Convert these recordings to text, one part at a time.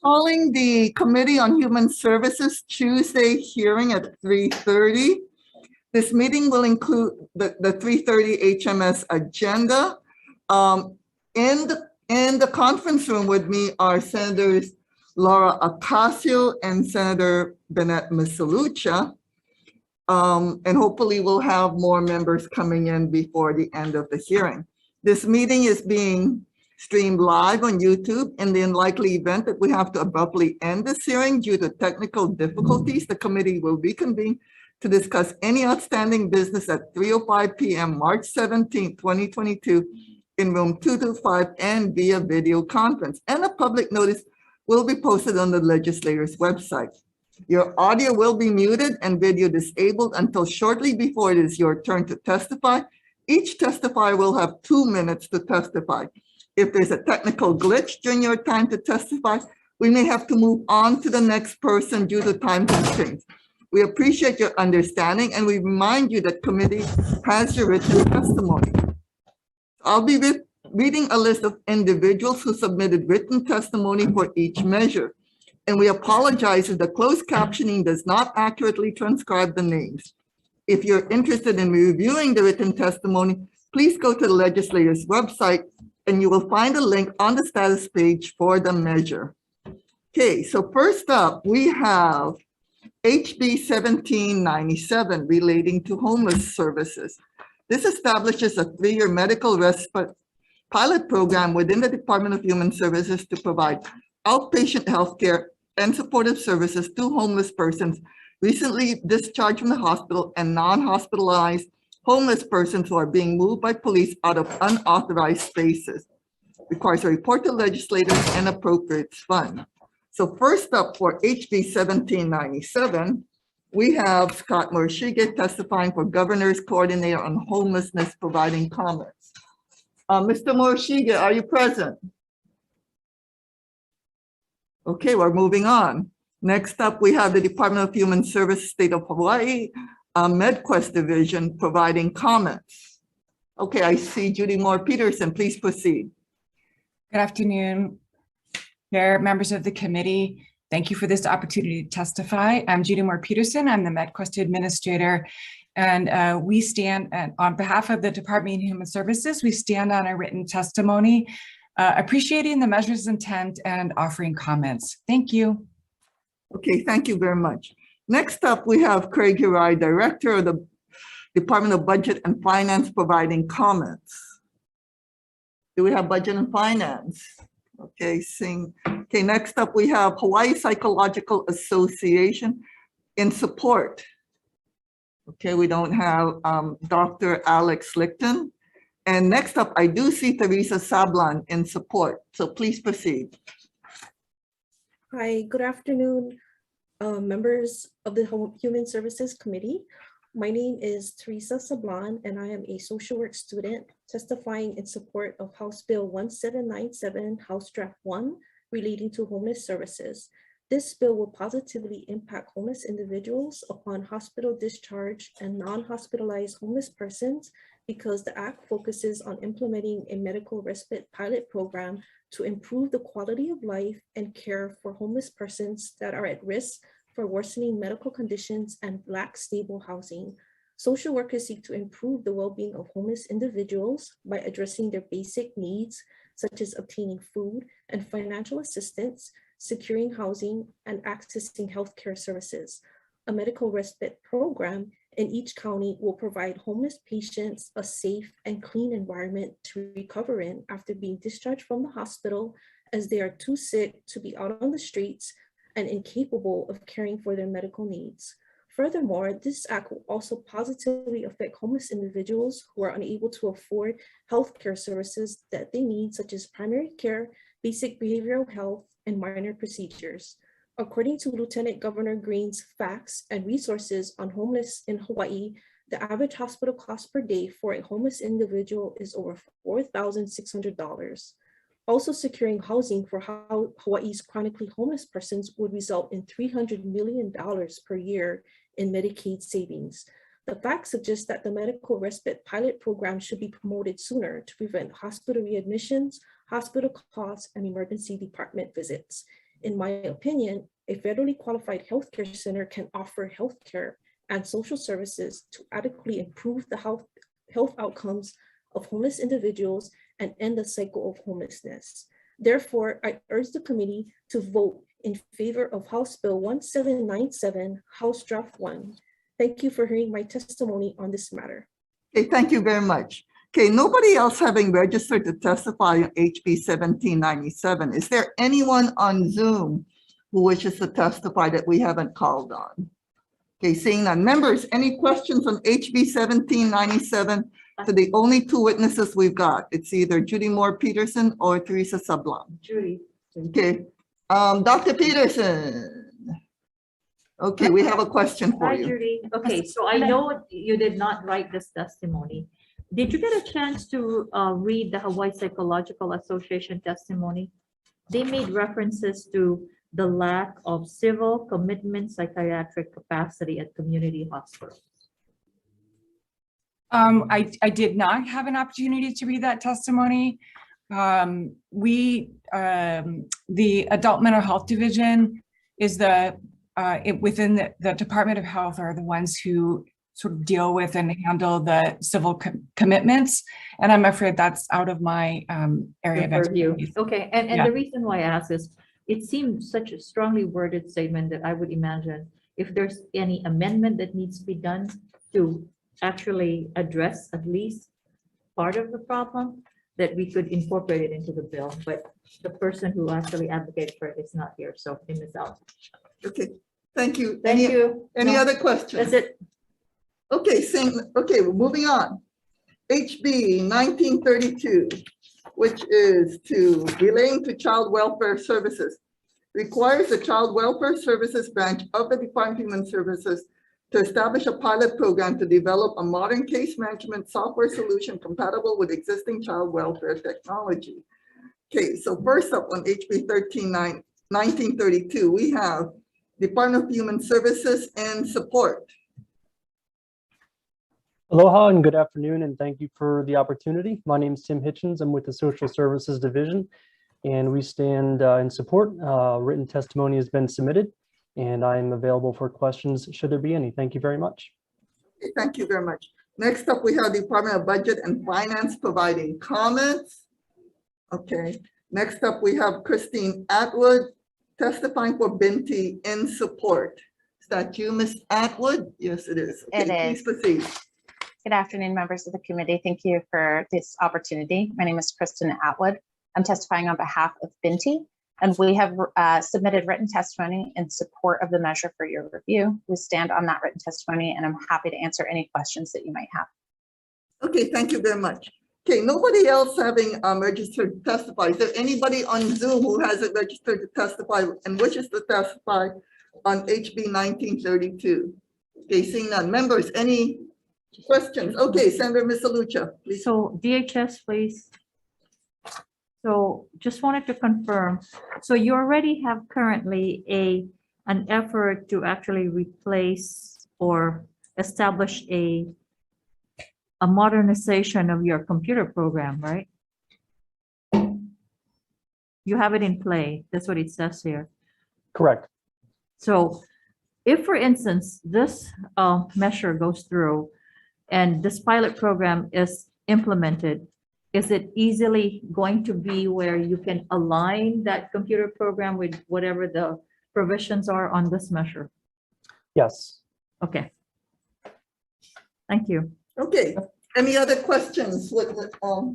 Calling the Committee on Human Services Tuesday hearing at 3:30. This meeting will include the 3:30 HMS agenda. In the conference room with me are Senators Laura Ocasio and Senator Bennett Misalucha. And hopefully we'll have more members coming in before the end of the hearing. This meeting is being streamed live on YouTube. In the unlikely event that we have to abruptly end this hearing due to technical difficulties, the committee will reconvene to discuss any outstanding business at 3:05 p.m. March 17, 2022 in room 225 and via video conference. And a public notice will be posted on the legislator's website. Your audio will be muted and video disabled until shortly before it is your turn to testify. Each testifier will have 2 minutes to testify. If there's a technical glitch during your time to testify, we may have to move on to the next person due to time constraints. We appreciate your understanding and we remind you that committee has your written testimony. I'll be reading a list of individuals who submitted written testimony for each measure. And we apologize if the closed captioning does not accurately transcribe the names. If you're interested in reviewing the written testimony, please go to the legislator's website and you will find a link on the status page for the measure. Okay, so first up, we have HB 1797 relating to homeless services. This establishes a 3-year medical respite pilot program within the Department of Human Services to provide outpatient healthcare and supportive services to homeless persons recently discharged from the hospital and non-hospitalized homeless persons who are being moved by police out of unauthorized spaces. Requires a report to legislators and appropriates funds. So first up for HB 1797, we have Scott Morishige testifying for Governor's Coordinator on Homelessness providing comments. Mr. Morishige, are you present? Okay, we're moving on. Next up, we have the Department of Human Services, State of Hawaii, MedQuest Division providing comments. Okay, I see Judy Moore-Peterson, please proceed. Good afternoon, Chair, members of the committee. Thank you for this opportunity to testify. I'm Judy Moore-Peterson. I'm the MedQuest Administrator, and we stand on behalf of the Department of Human Services. We stand on a written testimony, appreciating the measure's intent and offering comments. Thank you. Okay, thank you very much. Next up, we have Craig Hirai, Director of the Department of Budget and Finance, providing comments. Do we have Budget and Finance? Okay, okay, next up, we have Hawaii Psychological Association in support. Okay, we don't have Dr. Alex Lichten. And next up, I do see Teresa Sablan in support. So please proceed. Hi, good afternoon, members of the Human Services Committee. My name is Teresa Sablan, and I am a social work student testifying in support of House Bill 1797, House Draft 1, relating to homeless services. This bill will positively impact homeless individuals upon hospital discharge and non-hospitalized homeless persons because the act focuses on implementing a medical respite pilot program to improve the quality of life and care for homeless persons that are at risk for worsening medical conditions and lack stable housing. Social workers seek to improve the well-being of homeless individuals by addressing their basic needs, such as obtaining food and financial assistance, securing housing, and accessing healthcare services. A medical respite program in each county will provide homeless patients a safe and clean environment to recover in after being discharged from the hospital, as they are too sick to be out on the streets and incapable of caring for their medical needs. Furthermore, this act will also positively affect homeless individuals who are unable to afford healthcare services that they need, such as primary care, basic behavioral health, and minor procedures. According to Lieutenant Governor Green's Facts and Resources on Homeless in Hawaii, the average hospital cost per day for a homeless individual is over $4,600. Also, securing housing for Hawaii's chronically homeless persons would result in $300 million per year in Medicaid savings. The facts suggest that the medical respite pilot program should be promoted sooner to prevent hospital readmissions, hospital costs, and emergency department visits. In my opinion, a federally qualified healthcare center can offer healthcare and social services to adequately improve the health outcomes of homeless individuals and end the cycle of homelessness. Therefore, I urge the committee to vote in favor of House Bill 1797, House Draft 1. Thank you for hearing my testimony on this matter. Okay, thank you very much. Okay, nobody else having registered to testify on HB 1797. Is there anyone on Zoom who wishes to testify that we haven't called on? Okay, seeing none. Members, any questions on HB 1797 to the only two witnesses we've got? It's either Judy Moore Peterson or Teresa Sablan. Judy. Okay, Dr. Peterson. Okay, we have a question for Hi, you. Judy. Okay, so I know you did not write this testimony. Did you get a chance to read the Hawaii Psychological Association testimony? They made references to the lack of civil commitment psychiatric capacity at community hospitals. I did not have an opportunity to read that testimony. The Adult Mental Health Division is within the Department of Health are the ones who sort of deal with and handle the civil commitments. And I'm afraid that's out of my area of Review. expertise. Okay, and Yeah. the reason why I ask is, it seems such a strongly worded statement that I would imagine if there's any amendment that needs to be done to actually address at least part of the problem, that we could incorporate it into the bill, but the person who actually advocated for it is not here, so they miss out. Okay, thank you. Thank Any, you. any No, other questions? That's it. Okay, okay, we're moving on. HB 1932, which is to relating to child welfare services, requires the Child Welfare Services branch of the Department of Human Services to establish a pilot program to develop a modern case management software solution compatible with existing child welfare technology. Okay, so first up on HB 1932, we have Department of Human Services and Support. Aloha and good afternoon, and thank you for the opportunity. My name is Tim Hitchens. I'm with the Social Services Division, and we stand in support. Written testimony has been submitted, and I'm available for questions should there be any. Thank you very much. Okay, thank you very much. Next up, we have Department of Budget and Finance providing comments. Okay, next up, we have Christine Atwood testifying for Binti in support. Is that you, Ms. Atwood? Yes, it is. Okay, It please is. proceed. Good afternoon, members of the committee. Thank you for this opportunity. My name is Kristen Atwood. I'm testifying on behalf of Binti, and we have submitted written testimony in support of the measure for your review. We stand on that written testimony, and I'm happy to answer any questions that you might have. Okay, thank you very much. Okay, nobody else having registered to testify. Is there anybody on Zoom who hasn't registered to testify and wishes to testify on HB 1932? Okay, seeing none. Members, any questions? Okay, Senator Misalucha, please. So DHS, please. So just wanted to confirm, so you already have currently an effort to actually replace or establish a modernization of your computer program, right? You have it in play. That's what it says here. Correct. So if, for instance, this measure goes through and this pilot program is implemented, is it easily going to be where you can align that computer program with whatever the provisions are on this measure? Yes. Okay. Thank you. Okay, any other questions with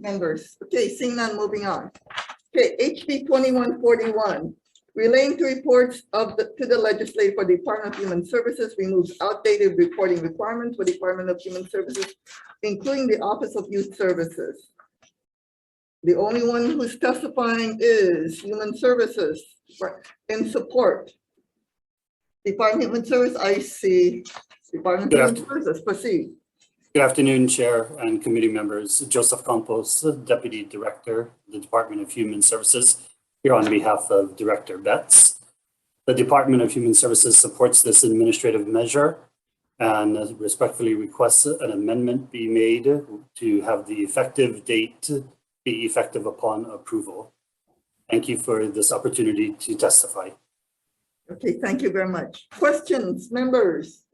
members? Okay, seeing none, moving on. Okay, HB 2141, relating to reports to the legislature for Department of Human Services, removes outdated reporting requirements for Department of Human Services, including the Office of Youth Services. The only one who's testifying is Human Services in support. Department of Human Services, I see. Department of Human Services, proceed. Good afternoon, Chair and committee members. Joseph Campos, Deputy Director, the Department of Human Services, here on behalf of Director Betts. The Department of Human Services supports this administrative measure and respectfully requests an amendment be made to have the effective date be effective upon approval. Thank you for this opportunity to testify. Okay, thank you very much. Questions, members?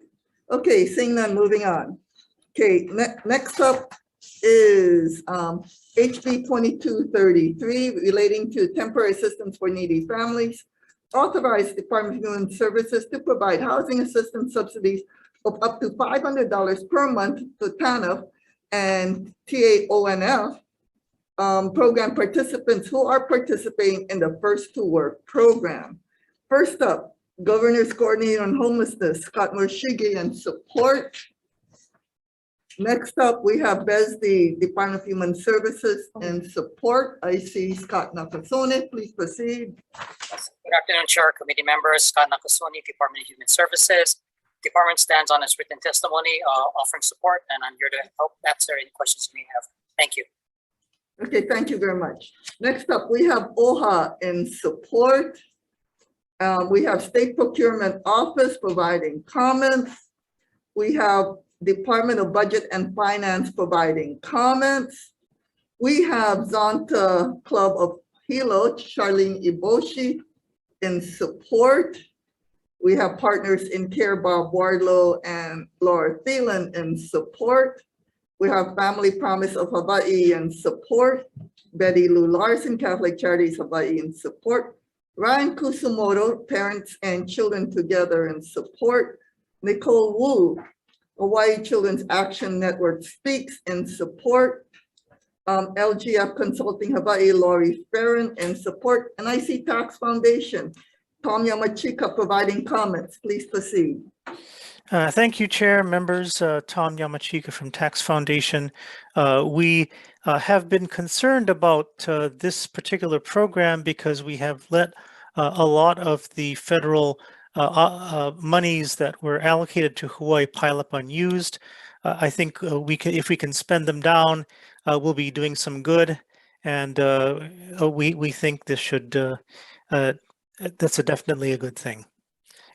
Okay, seeing none, moving on. Okay, next up is HB 2233 relating to temporary assistance for needy families. Authorize Department of Human Services to provide housing assistance subsidies of up to $500 per month to TANF and TAONF program participants who are participating in the First to Work program. First up, Governor's Coordinator on Homelessness, Scott Morshige, and support. Next up, we have Besdi, Department of Human Services and support. I see Scott Nakasone. Please proceed. Good afternoon, Chair, committee members. Scott Nakasone, Department of Human Services. Department stands on its written testimony, offering support, and I'm here to help answer any questions you may have. Thank you. Okay, thank you very much. Next up, we have OHA in support. We have State Procurement Office providing comments. We have Department of Budget and Finance providing comments. We have Zonta Club of Hilo, Charlene Iboshi in support. We have Partners in Care, Bob Wardlow and Laura Thielen in support. We have Family Promise of Hawaii in support. Betty Lou Larson, Catholic Charities Hawaii in support. Ryan Kusumoto, Parents and Children Together in support. Nicole Wu, Hawaii Children's Action Network Speaks in support. LGF Consulting Hawaii, Laurie Farron in support. And I see Tax Foundation, Tom Yamachika providing comments. Please proceed. Thank you, Chair, members. Tom Yamachika from Tax Foundation. We have been concerned about this particular program because we have let a lot of the federal monies that were allocated to Hawaii pile up unused. I think if we can spend them down, we'll be doing some good, and we think this should. That's definitely a good thing.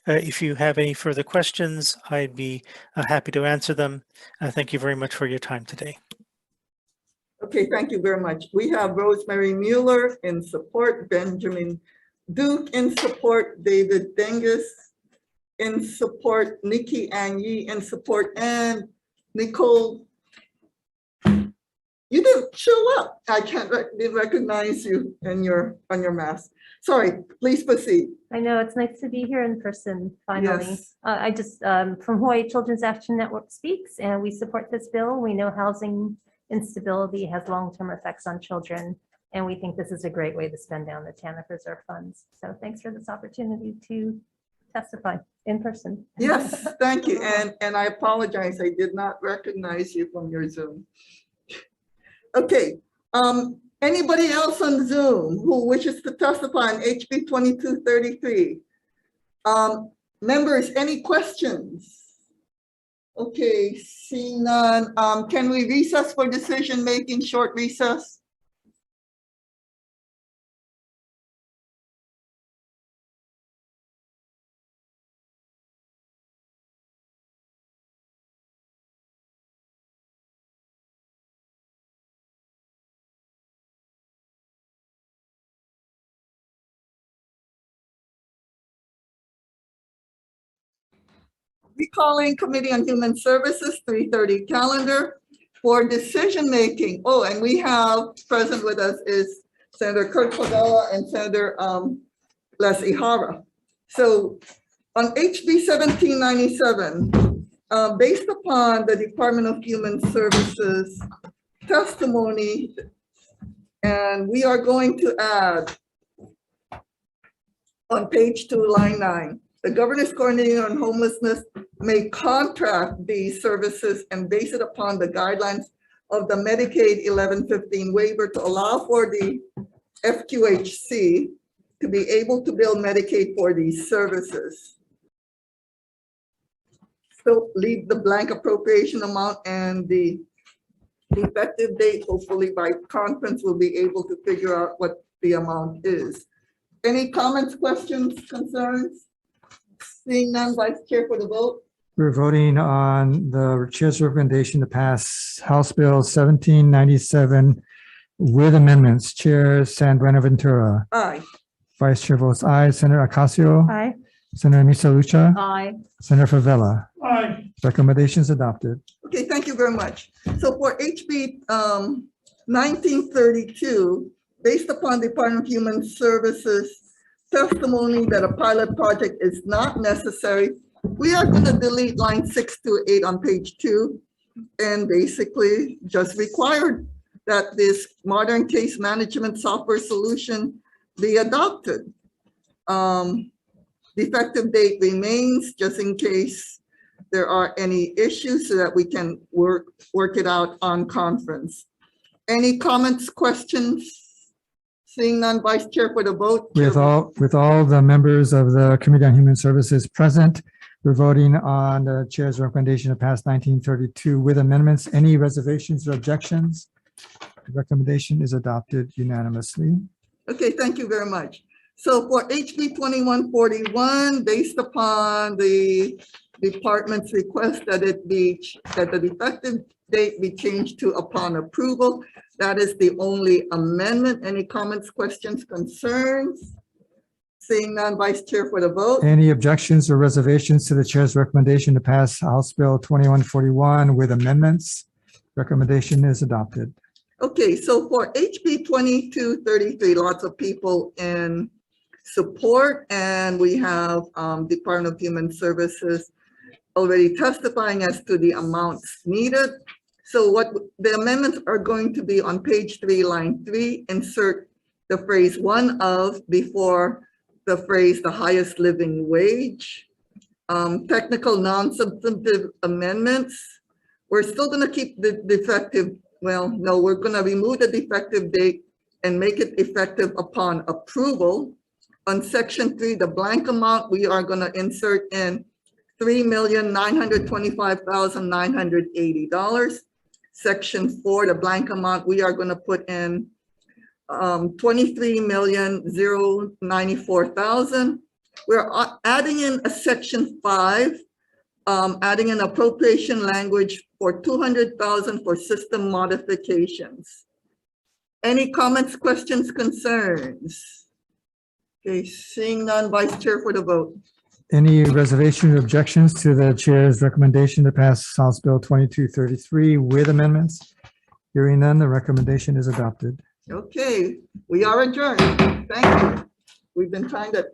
If you have any further questions, I'd be happy to answer them. Thank you very much for your time today. Okay, thank you very much. We have Rosemary Mueller in support, Benjamin Duke in support, David Dengus in support, Nikki Ann Yee in support, and Nicole, you didn't show up. I didn't recognize you on your mask. Sorry, please proceed. I know, it's nice to be here in person, finally. Yes. I just, from Hawaii Children's Action Network Speaks, and we support this bill. We know housing instability has long-term effects on children, and we think this is a great way to spend down the TANF reserve funds. So thanks for this opportunity to testify in person. Yes, thank you. And I apologize, I did not recognize you from your Zoom. Okay, anybody else on Zoom who wishes to testify on HB 2233? Members, any questions? Okay, seeing none. Can we recess for decision making, short recess? Recalling Committee on Human Services 3:30 calendar for decision making. Oh, and we have present with us is Senator Kurt Kodala and Senator Les Ihara. So on HB 1797, based upon the Department of Human Services testimony, and we are going to add on page 2, line 9, the Governor's Coordinator on Homelessness may contract these services and base it upon the guidelines of the Medicaid 1115 waiver to allow for the FQHC to be able to bill Medicaid for these services. So leave the blank appropriation amount and the effective date. Hopefully by conference we'll be able to figure out what the amount is. Any comments, questions, concerns? Seeing none, Vice Chair for the vote. We're voting on the chair's recommendation to pass House Bill 1797 With amendments, Chair San Buenaventura, Aye. Vice Chair votes aye, Senator Ocasio, Aye. Senator Misalucha, Aye. Senator Favela. Aye. Recommendations adopted. Okay, thank you very much. So for HB 1932, based upon Department of Human Services testimony that a pilot project is not necessary, we are going to delete line 6 to 8 on page 2 and basically just required that this modern case management software solution be adopted. The effective date remains just in case there are any issues so that we can work it out on conference. Any comments, questions? Seeing none, Vice Chair for the vote. With all the members of the Committee on Human Services present, we're voting on the Chair's recommendation to pass 1932 with amendments. Any reservations or objections? The recommendation is adopted unanimously. Okay, thank you very much. So for HB 2141, based upon the department's request that the effective date be changed to upon approval, that is the only amendment. Any comments, questions, concerns? Seeing none, Vice Chair for the vote. Any objections or reservations to the Chair's recommendation to pass House Bill 2141 with amendments? Recommendation is adopted. Okay, so for HB 2233, lots of people in support, and we have Department of Human Services already testifying as to the amounts needed. So what the amendments are going to be on page 3, line 3, insert the phrase "one of" before the phrase "the highest living wage." Technical non-substantive amendments. We're still going to keep the defective. Well, no, we're going to remove the defective date and make it effective upon approval. On section 3, the blank amount, we are going to insert in $3,925,980. Section 4, the blank amount, we are going to put in $23,094,000. We're adding in a section 5, adding an appropriation language for $200,000 for system modifications. Any comments, questions, concerns? Okay, seeing none, Vice Chair for the vote. Any reservations or objections to the Chair's recommendation to pass House Bill 2233 with amendments? Hearing none, the recommendation is adopted. Okay, we are adjourned. Thank you. We've been trying to